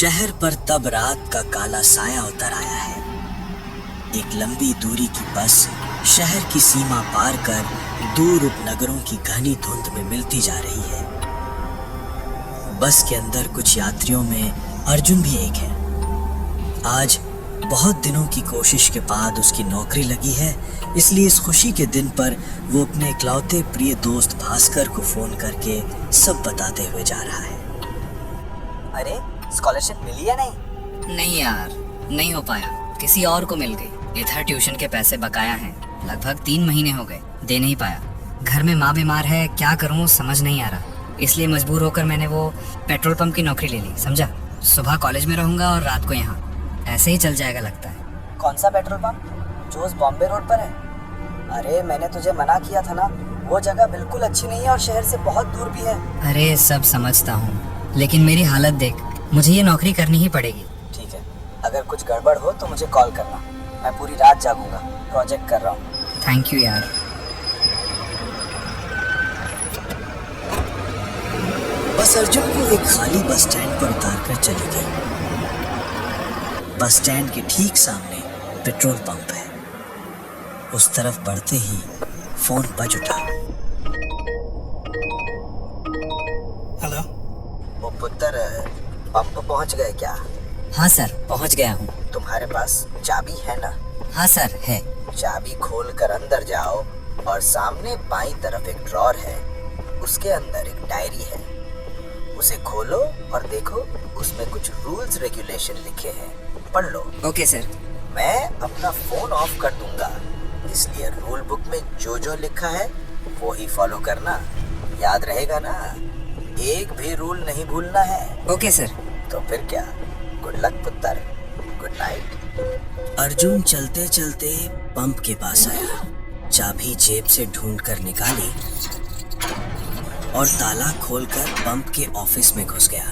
शहर पर तब रात का काला साया उतर आया है। एक लंबी दूरी की बस शहर की सीमा पार कर दूर उपनगरों की घनी धुंध में मिलती जा रही है। बस के अंदर कुछ यात्रियों में अर्जुन भी एक है। आज बहुत दिनों की कोशिश के बाद उसकी नौकरी लगी है, इसलिए इस खुशी के दिन पर वो अपने इकलौते प्रिय दोस्त भास्कर को फोन करके सब बताते हुए जा रहा है। अरे स्कॉलरशिप मिली या नहीं? नहीं यार, नहीं हो पाया, किसी और को मिल गई। इधर ट्यूशन के पैसे बकाया हैं, लगभग 3 महीने हो गए, दे नहीं पाया। घर में माँ बीमार है, क्या करूँ समझ नहीं आ रहा, इसलिए मजबूर होकर मैंने वो पेट्रोल पंप की नौकरी ले ली, समझा। सुबह कॉलेज में रहूंगा और रात को यहाँ, ऐसे ही चल जाएगा लगता है। कौन सा पेट्रोल पंप? जो उस बॉम्बे रोड पर है? अरे मैंने तुझे मना किया था ना, वो जगह बिल्कुल अच्छी नहीं है और शहर से बहुत दूर भी है। अरे सब समझता हूँ, लेकिन मेरी हालत देख, मुझे ये नौकरी करनी ही पड़ेगी। ठीक है, अगर कुछ गड़बड़ हो तो मुझे कॉल करना, मैं पूरी रात जागूंगा, प्रोजेक्ट कर रहा हूँ। थैंक यू यार। बस अर्जुन को एक खाली बस स्टैंड पर उतारकर चली गई। बस स्टैंड के ठीक सामने पेट्रोल पंप है। उस तरफ बढ़ते ही फोन बज उठा। हेलो। वो पुत्र, पंप पहुंच गए क्या? हाँ सर, पहुँच गया हूँ। तुम्हारे पास चाबी है ना? हाँ सर है। चाबी खोल कर अंदर जाओ और सामने बाईं तरफ एक ड्रॉर है, उसके अंदर एक डायरी है, उसे खोलो और देखो, उसमें कुछ रूल्स रेगुलेशन लिखे हैं, पढ़ लो। Okay sir. मैं अपना फोन ऑफ कर दूंगा, इसलिए रूल बुक में जो जो लिखा है वो ही फॉलो करना, याद रहेगा ना? एक भी रूल नहीं भूलना है। Okay sir. तो फिर क्या, गुड लक पुत्र, गुड नाइट। अर्जुन चलते चलते पंप के पास आया, चाबी जेब से ढूंढकर निकाली और ताला खोलकर पंप के ऑफिस में घुस गया।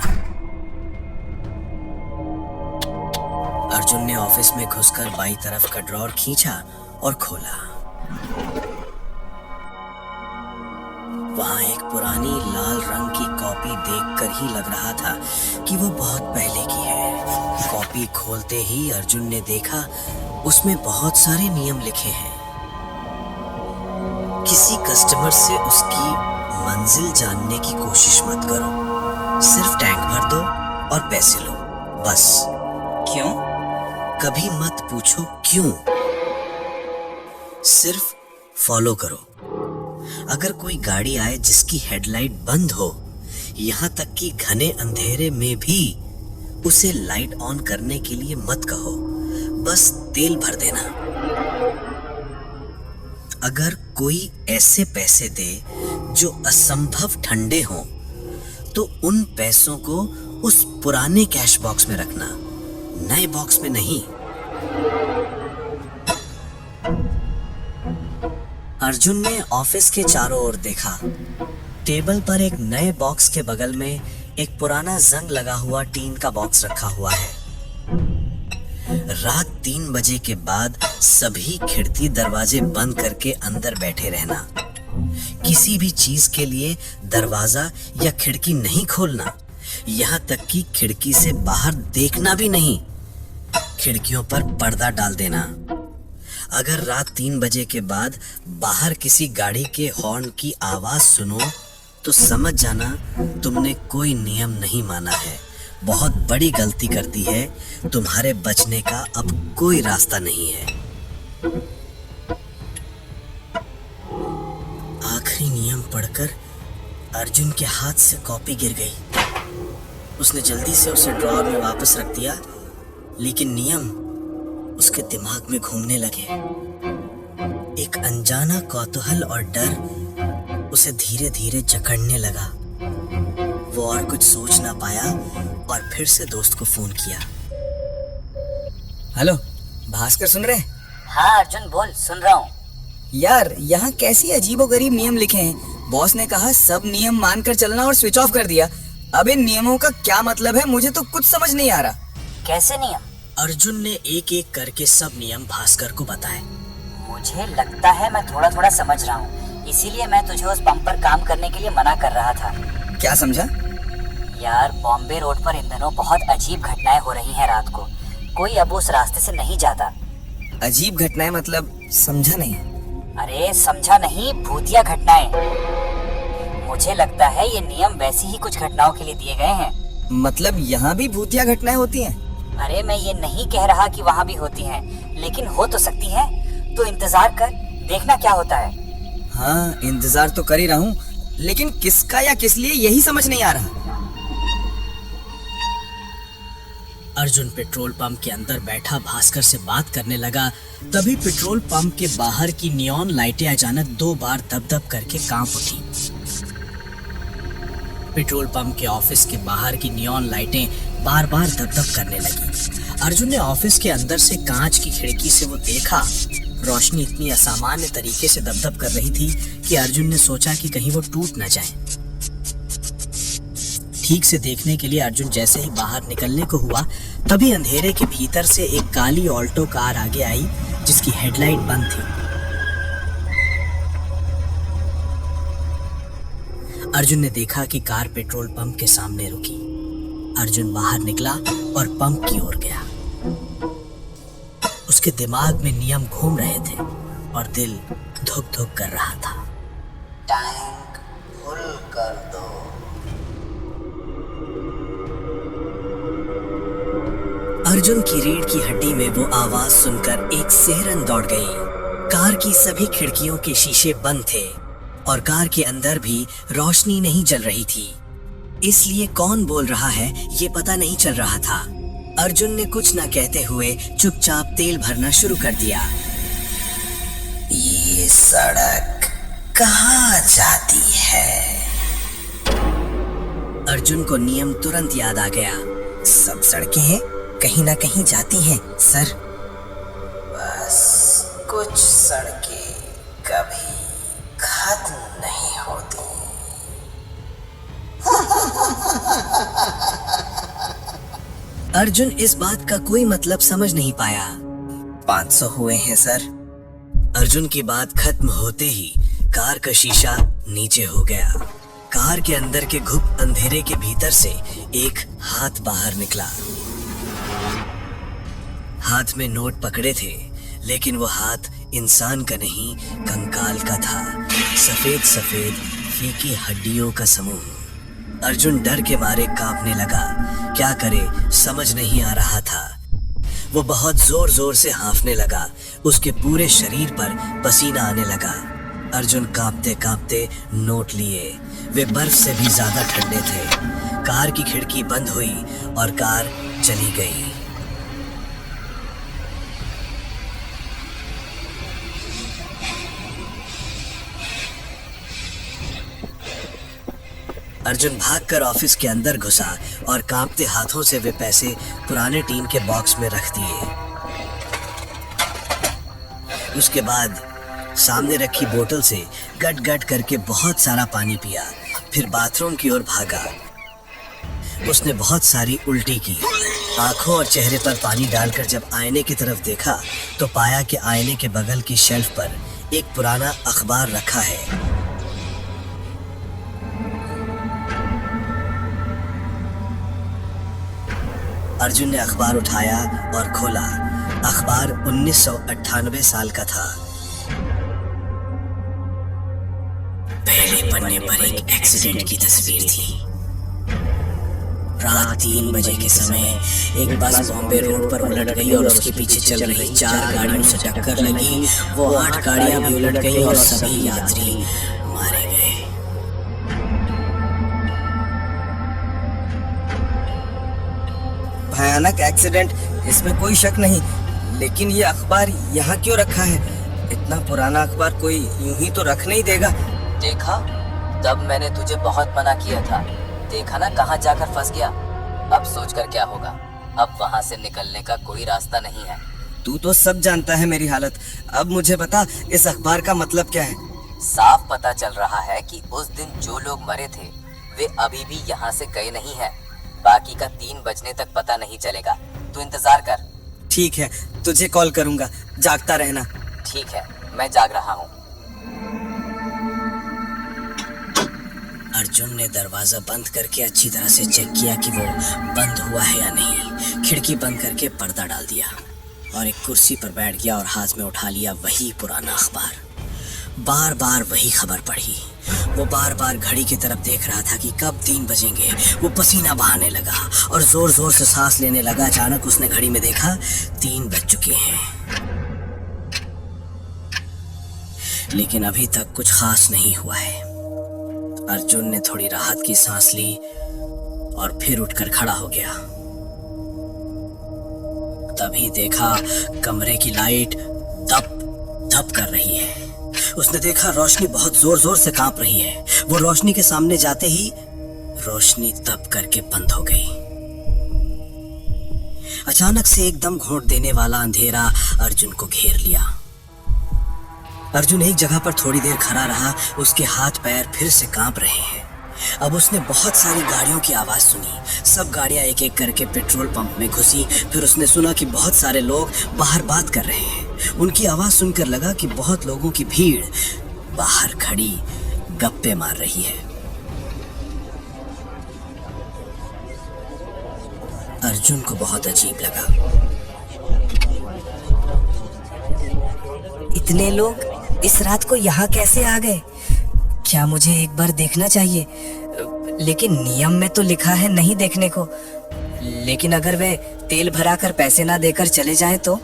अर्जुन ने ऑफिस में घुसकर बाईं तरफ का ड्रॉर खींचा और खोला। वहां एक पुरानी लाल रंग की कॉपी देखकर ही लग रहा था कि वो बहुत पहले की है। कॉपी खोलते ही अर्जुन ने देखा, उसमें बहुत सारे नियम लिखे हैं। किसी कस्टमर से उसकी मंजिल जानने की कोशिश मत करो, सिर्फ टैंक भर दो और पैसे लो, बस। क्यों? कभी मत पूछो क्यों, सिर्फ फॉलो करो। अगर कोई गाड़ी आए जिसकी हेडलाइट बंद हो, यहां तक कि घने अंधेरे में भी उसे लाइट ऑन करने के लिए मत कहो, बस तेल भर देना। अगर कोई ऐसे पैसे दे जो असंभव ठंडे हों, तो उन पैसों को उस पुराने कैश बॉक्स में रखना, नए बॉक्स में नहीं। अर्जुन ने ऑफिस के चारों ओर देखा। टेबल पर एक नए बॉक्स के बगल में एक पुराना जंग लगा हुआ टीन का बॉक्स रखा हुआ है। रात 3 बजे के बाद सभी खिड़की दरवाजे बंद करके अंदर बैठे रहना। किसी भी चीज के लिए दरवाजा या खिड़की नहीं खोलना, यहाँ तक कि खिड़की से बाहर देखना भी नहीं। खिड़कियों पर पर्दा डाल देना। अगर रात 3 बजे के बाद बाहर किसी गाड़ी के हॉर्न की आवाज सुनो तो समझ जाना तुमने कोई नियम नहीं माना है, बहुत बड़ी गलती कर दी है, तुम्हारे बचने का अब कोई रास्ता नहीं है। आखिरी नियम पढ़कर अर्जुन के हाथ से कॉपी गिर गई। उसने जल्दी से उसे ड्रॉअर में वापस रख दिया, लेकिन नियम उसके दिमाग में घूमने लगे। एक अनजाना कौतूहल और डर उसे धीरे धीरे जकड़ने लगा। वो और कुछ सोच ना पाया और फिर से दोस्त को फोन किया। हेलो भास्कर, सुन रहे? हाँ अर्जुन बोल, सुन रहा हूँ। यार यहाँ कैसी अजीबोगरीब नियम लिखे हैं। बॉस ने कहा सब नियम मानकर चलना और स्विच ऑफ कर दिया। अब इन नियमों का क्या मतलब है, मुझे तो कुछ समझ नहीं आ रहा। कैसे नियम? अर्जुन ने एक एक करके सब नियम भास्कर को बताए। मुझे लगता है मैं थोड़ा थोड़ा समझ रहा हूँ, इसीलिए मैं तुझे उस पंप पर काम करने के लिए मना कर रहा था। क्या समझा? यार बॉम्बे रोड पर इन दिनों बहुत अजीब घटनाएं हो रही हैं रात को। कोई अब उस रास्ते से नहीं जाता। अजीब घटनाएं मतलब समझा नहीं। अरे समझा नहीं, भूतिया घटनाएं। मुझे लगता है ये नियम वैसी ही कुछ घटनाओं के लिए दिए गए हैं। मतलब यहाँ भी भूतिया घटनाएं होती हैं? अरे मैं ये नहीं कह रहा कि वहाँ भी होती हैं, लेकिन हो तो सकती है। तो इंतजार कर, देखना क्या होता है। हाँ, इंतजार तो कर ही रहा हूँ, लेकिन किसका या किस लिए यही समझ नहीं आ रहा। अर्जुन पेट्रोल पंप के अंदर बैठा भास्कर से बात करने लगा। तभी पेट्रोल पंप के बाहर की नियॉन लाइटें अचानक 2 बार दब-दब करके कांप उठी। पेट्रोल पंप के ऑफिस के बाहर की नियॉन लाइटें बार-बार दब-दब करने लगी। अर्जुन ने ऑफिस के अंदर से कांच की खिड़की से वो देखा। रोशनी इतनी असामान्य तरीके से दब-दब कर रही थी कि अर्जुन ने सोचा कि कहीं वो टूट न जाए। ठीक से देखने के लिए अर्जुन जैसे ही बाहर निकलने को हुआ, तभी अंधेरे के भीतर से एक काली ऑल्टो कार आगे आई जिसकी हेडलाइट बंद थी। अर्जुन ने देखा कि कार पेट्रोल पंप के सामने रुकी। अर्जुन बाहर निकला और पंप की ओर गया। उसके दिमाग में नियम घूम रहे थे और दिल धुक धुक कर रहा था। टैंक फुल कर दो। अर्जुन की रीढ़ की हड्डी में वो आवाज सुनकर एक सिहरन दौड़ गई। कार की सभी खिड़कियों के शीशे बंद थे और कार के अंदर भी रोशनी नहीं जल रही थी, इसलिए कौन बोल रहा है ये पता नहीं चल रहा था। अर्जुन ने कुछ न कहते हुए चुपचाप तेल भरना शुरू कर दिया। ये सड़क कहाँ जाती है? अर्जुन को नियम तुरंत याद आ गया। सब सड़कें हैं, कहीं ना कहीं जाती हैं सर। बस कुछ सड़कें कभी खत्म नहीं होती। अर्जुन इस बात का कोई मतलब समझ नहीं पाया। 500 हुए हैं सर। अर्जुन की बात खत्म होते ही कार का शीशा नीचे हो गया। कार के अंदर के घुप अंधेरे के भीतर से एक हाथ बाहर निकला। हाथ में नोट पकड़े थे, लेकिन वो हाथ इंसान का नहीं, कंकाल का था। सफेद सफेद फीकी हड्डियों का समूह। अर्जुन डर के मारे कांपने लगा। क्या करे समझ नहीं आ रहा था। वो बहुत जोर जोर से हांफने लगा। उसके पूरे शरीर पर पसीना आने लगा। अर्जुन कांपते कांपते नोट लिए। वे बर्फ से भी ज्यादा ठंडे थे। कार की खिड़की बंद हुई और कार चली गई। अर्जुन भागकर ऑफिस के अंदर घुसा और कांपते हाथों से वे पैसे पुराने टीन के बॉक्स में रख दिए। उसके बाद सामने रखी बोतल से गट गट करके बहुत सारा पानी पिया। फिर बाथरूम की ओर भागा। उसने बहुत सारी उल्टी की। आंखों और चेहरे पर पानी डालकर जब आईने की तरफ देखा तो पाया कि आईने के बगल की शेल्फ पर एक पुराना अखबार रखा है। अर्जुन ने अखबार उठाया और खोला। अखबार 1998 साल का था। पहले पन्ने पर एक एक्सीडेंट की तस्वीर थी। रात 3 बजे के समय एक बस बॉम्बे रोड पर उलट गई और उसके पीछे चल रही 4 गाड़ियों से टक्कर लगी। वो 8 गाड़ियां भी उलट गई और सभी यात्री मारे गए। भयानक एक्सीडेंट, इसमें कोई शक नहीं, लेकिन ये अखबार यहाँ क्यों रखा है? इतना पुराना अखबार कोई यूं ही तो रख नहीं देगा। देखा, तब मैंने तुझे बहुत मना किया था। देखा ना कहाँ जाकर फंस गया। अब सोचकर क्या होगा। अब वहाँ से निकलने का कोई रास्ता नहीं है। तू तो सब जानता है मेरी हालत। अब मुझे बता, इस अखबार का मतलब क्या है? साफ पता चल रहा है कि उस दिन जो लोग मरे थे वे अभी भी यहाँ से गए नहीं हैं। बाकी का 3 बजने तक पता नहीं चलेगा। तू इंतजार कर। ठीक है, तुझे कॉल करूंगा। जागता रहना। ठीक है, मैं जाग रहा हूँ। अर्जुन ने दरवाजा बंद करके अच्छी तरह से चेक किया कि वो बंद हुआ है या नहीं। खिड़की बंद करके पर्दा डाल दिया और एक कुर्सी पर बैठ गया और हाथ में उठा लिया वही पुराना अखबार। बार बार वही खबर पढ़ी। वो बार बार घड़ी की तरफ देख रहा था कि कब 3 बजेंगे। वो पसीना बहाने लगा और जोर जोर से सांस लेने लगा। अचानक उसने घड़ी में देखा 3 बज चुके हैं, लेकिन अभी तक कुछ खास नहीं हुआ है। अर्जुन ने थोड़ी राहत की सांस ली और फिर उठकर खड़ा हो गया। तभी देखा कमरे की लाइट धप धप कर रही है। उसने देखा रोशनी बहुत जोर जोर से कांप रही है। वो रोशनी के सामने जाते ही रोशनी तप करके बंद हो गई। अचानक से एकदम घोंट देने वाला अंधेरा अर्जुन को घेर लिया। अर्जुन एक जगह पर थोड़ी देर खड़ा रहा। उसके हाथ पैर फिर से कांप रहे हैं। अब उसने बहुत सारी गाड़ियों की आवाज सुनी। सब गाड़ियां एक एक करके पेट्रोल पंप में घुसी। फिर उसने सुना कि बहुत सारे लोग बाहर बात कर रहे हैं। उनकी आवाज सुनकर लगा कि बहुत लोगों की भीड़ बाहर खड़ी गप्पे मार रही है। अर्जुन को बहुत अजीब लगा। इतने लोग इस रात को यहाँ कैसे आ गए? क्या मुझे एक बार देखना चाहिए? लेकिन नियम में तो लिखा है नहीं देखने को। लेकिन अगर वे तेल भरा कर पैसे ना देकर चले जाएं तो?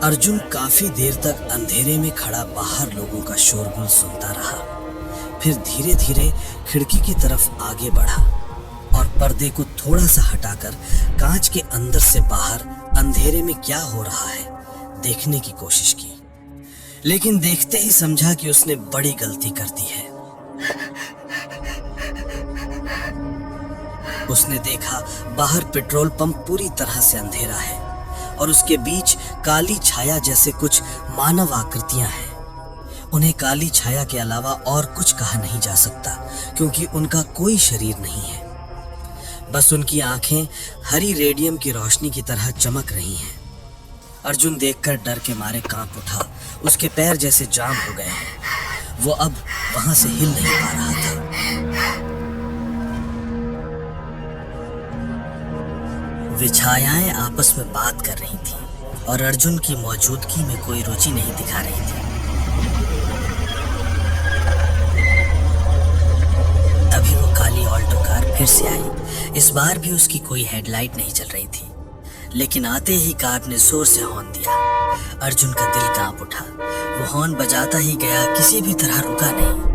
अर्जुन काफी देर तक अंधेरे में खड़ा बाहर लोगों का शोरगुल सुनता रहा। फिर धीरे धीरे खिड़की की तरफ आगे बढ़ा और पर्दे को थोड़ा सा हटाकर कांच के अंदर से बाहर अंधेरे में क्या हो रहा है देखने की कोशिश की। लेकिन देखते ही समझा कि उसने बड़ी गलती कर दी है। उसने देखा बाहर पेट्रोल पंप पूरी तरह से अंधेरा है और उसके बीच काली छाया जैसे कुछ मानव आकृतियां हैं। उन्हें काली छाया के अलावा और कुछ कहा नहीं जा सकता, क्योंकि उनका कोई शरीर नहीं है। बस उनकी आंखें हरी रेडियम की रोशनी की तरह चमक रही हैं। अर्जुन देखकर डर के मारे कांप उठा। उसके पैर जैसे जाम हो गए हैं। वो अब वहां से हिल नहीं पा रहा था। वे छायाएं आपस में बात कर रही थीं और अर्जुन की मौजूदगी में कोई रुचि नहीं दिखा रही थी। तभी वो काली ऑल्टो कार फिर से आई। इस बार भी उसकी कोई हेडलाइट नहीं चल रही थी, लेकिन आते ही कार ने जोर से हॉर्न दिया। अर्जुन का दिल कांप उठा। वो हॉर्न बजाता ही गया, किसी भी तरह रुका नहीं।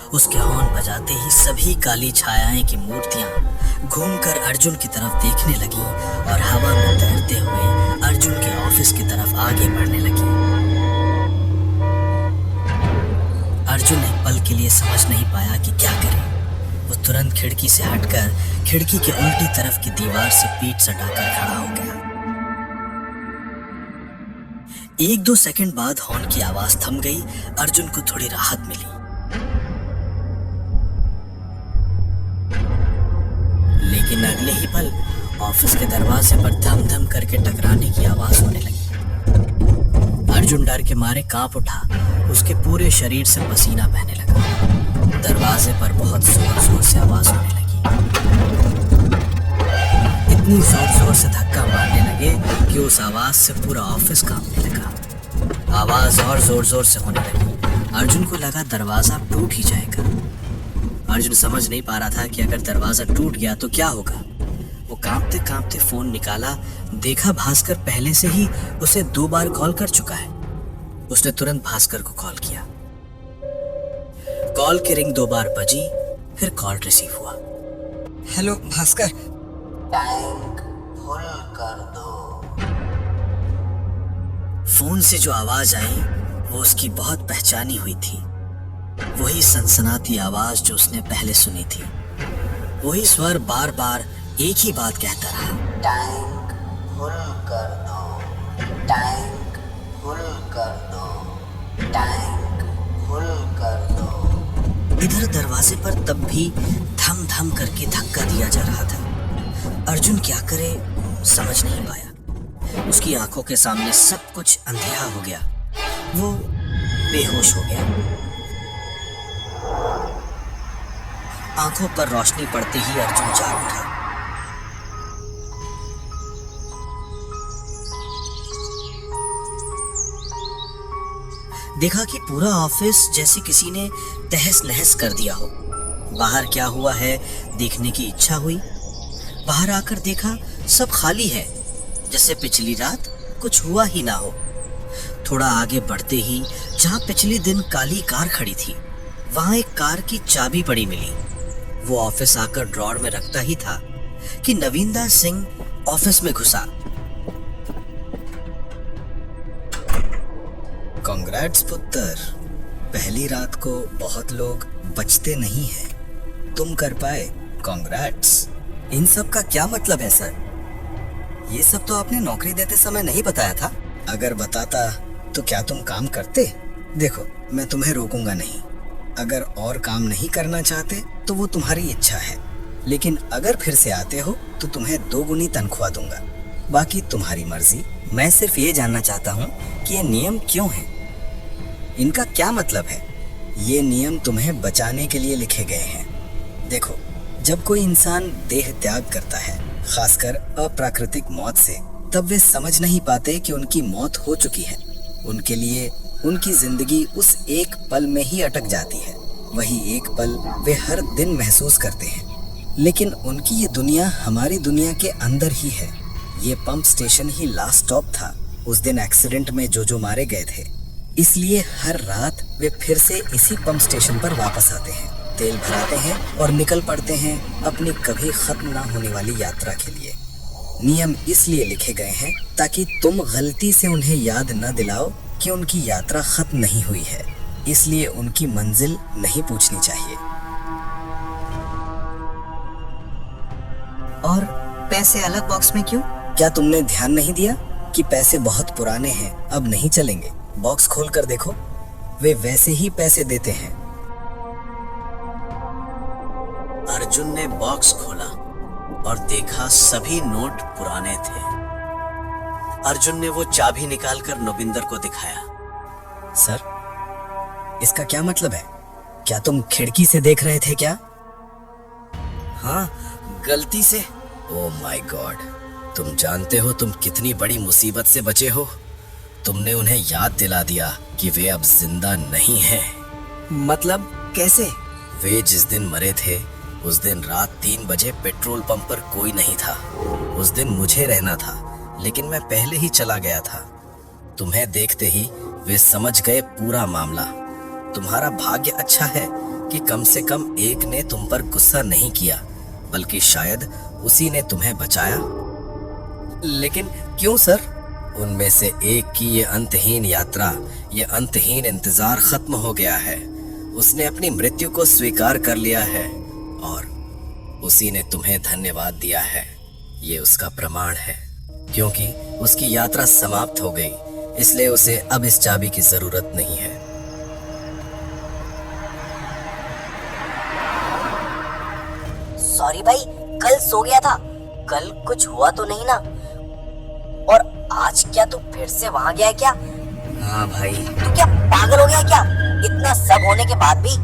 उसके हॉर्न बजाते ही सभी काली छायाएं की मूर्तियां घूमकर अर्जुन की तरफ देखने लगी और हवा में तैरते हुए अर्जुन के ऑफिस की तरफ आगे बढ़ने लगी। अर्जुन एक पल के लिए समझ नहीं पाया कि क्या करे। वो तुरंत खिड़की से हटकर खिड़की के उल्टी तरफ की दीवार से पीठ सटाकर खड़ा हो गया। 1-2 सेकंड बाद हॉर्न की आवाज थम गई। अर्जुन को थोड़ी राहत मिली। लेकिन अगले ही पल ऑफिस के दरवाजे पर धम धम करके टकराने की आवाज होने लगी। अर्जुन डर के मारे कांप उठा। उसके पूरे शरीर से पसीना बहने लगा। दरवाजे पर बहुत जोर जोर से आवाज होने लगी। इतनी जोर जोर से धक्का मारने लगे कि उस आवाज से पूरा ऑफिस कांपने लगा। आवाज और जोर जोर से होने लगी। अर्जुन को लगा दरवाजा टूट ही जाएगा। अर्जुन समझ नहीं पा रहा था कि अगर दरवाजा टूट गया तो क्या होगा। वो कांपते कांपते फोन निकाला। देखा भास्कर पहले से ही उसे 2 बार कॉल कर चुका है। उसने तुरंत भास्कर को कॉल किया। कॉल की रिंग 2 बार बजी, फिर कॉल रिसीव हुआ। हेलो भास्कर। टैंक फुल कर दो। फोन से जो आवाज आई वो उसकी बहुत पहचानी हुई थी। वही सनसनाती आवाज जो उसने पहले सुनी थी। वही स्वर बार बार एक ही बात कहता रहा, टैंक फुल कर दो, टैंक फुल कर दो, टैंक फुल कर दो। इधर दरवाजे पर तब भी धम धम करके धक्का दिया जा रहा था। अर्जुन क्या करे समझ नहीं पाया। उसकी आंखों के सामने सब कुछ अंधेरा हो गया। वो बेहोश हो गया। आंखों पर रोशनी पड़ते ही अर्जुन जाग उठा। देखा कि पूरा ऑफिस जैसे किसी ने तहस नहस कर दिया हो। बाहर क्या हुआ है देखने की इच्छा हुई। बाहर आकर देखा सब खाली है, जैसे पिछली रात कुछ हुआ ही ना हो। थोड़ा आगे बढ़ते ही जहां पिछले दिन काली कार खड़ी थी, वहां एक कार की चाबी पड़ी मिली। वो ऑफिस आकर ड्रॉर में रखता ही था कि नवीनदास सिंह ऑफिस में घुसा। कांग्रेट्स पुत्र, पहली रात को बहुत लोग बचते नहीं हैं, तुम कर पाए, कांग्रेट्स। इन सब का क्या मतलब है सर? ये सब तो आपने नौकरी देते समय नहीं बताया था। अगर बताता तो क्या तुम काम करते? देखो, मैं तुम्हें रोकूंगा नहीं। अगर और काम नहीं करना चाहते तो वो तुम्हारी इच्छा है, लेकिन अगर फिर से आते हो तो तुम्हें 2 गुनी तनख्वाह दूंगा। बाकी तुम्हारी मर्जी। मैं सिर्फ ये जानना चाहता हूँ कि ये नियम क्यों हैं? इनका क्या मतलब है? ये नियम तुम्हें बचाने के लिए लिखे गए हैं। देखो, जब कोई इंसान देह त्याग करता है, खासकर अप्राकृतिक मौत से, तब वे समझ नहीं पाते कि उनकी मौत हो चुकी है। उनके लिए उनकी जिंदगी उस एक पल में ही अटक जाती है। वही एक पल वे हर दिन महसूस करते हैं, लेकिन उनकी ये दुनिया हमारी दुनिया के अंदर ही है। ये पंप स्टेशन ही लास्ट स्टॉप था उस दिन एक्सीडेंट में जो मारे गए थे। इसलिए हर रात वे फिर से इसी पंप स्टेशन पर वापस आते हैं, तेल भराते हैं और निकल पड़ते हैं अपनी कभी खत्म ना होने वाली यात्रा के लिए। नियम इसलिए लिखे गए हैं ताकि तुम गलती से उन्हें याद न दिलाओ कि उनकी यात्रा खत्म नहीं हुई है। इसलिए उनकी मंजिल नहीं पूछनी चाहिए। और पैसे अलग बॉक्स में क्यों? क्या तुमने ध्यान नहीं दिया कि पैसे बहुत पुराने हैं, अब नहीं चलेंगे? बॉक्स खोल कर देखो, वे वैसे ही पैसे देते हैं। अर्जुन ने बॉक्स खोला और देखा सभी नोट पुराने थे। अर्जुन ने वो चाबी निकालकर नोबिंदर को दिखाया। सर, इसका क्या मतलब है? क्या तुम खिड़की से देख रहे थे क्या? हाँ, गलती से। ओह माय गॉड, तुम जानते हो तुम कितनी बड़ी मुसीबत से बचे हो। तुमने उन्हें याद दिला दिया कि वे अब जिंदा नहीं हैं। मतलब कैसे? वे जिस दिन मरे थे उस दिन रात 3 बजे पेट्रोल पंप पर कोई नहीं था। उस दिन मुझे रहना था, लेकिन मैं पहले ही चला गया था। तुम्हें देखते ही वे समझ गए पूरा मामला। तुम्हारा भाग्य अच्छा है कि कम से कम एक ने तुम पर गुस्सा नहीं किया, बल्कि शायद उसी ने तुम्हें बचाया। लेकिन क्यों सर? उनमें से एक की ये अंतहीन यात्रा, ये अंतहीन इंतजार खत्म हो गया है। उसने अपनी मृत्यु को स्वीकार कर लिया है और उसी ने तुम्हें धन्यवाद दिया है। ये उसका प्रमाण है, क्योंकि उसकी यात्रा समाप्त हो गई, इसलिए उसे अब इस चाबी की जरूरत नहीं है। सॉरी भाई, कल सो गया था। कल कुछ हुआ तो नहीं ना? और आज क्या तू फिर से वहां गया है क्या? हाँ भाई। तू क्या पागल हो गया क्या? इतना सब होने के बाद भी?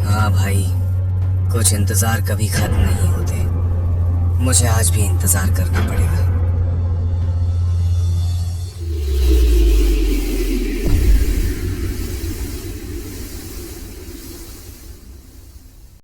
हाँ भाई, कुछ इंतजार कभी खत्म नहीं होते। मुझे आज भी इंतजार करना पड़ेगा।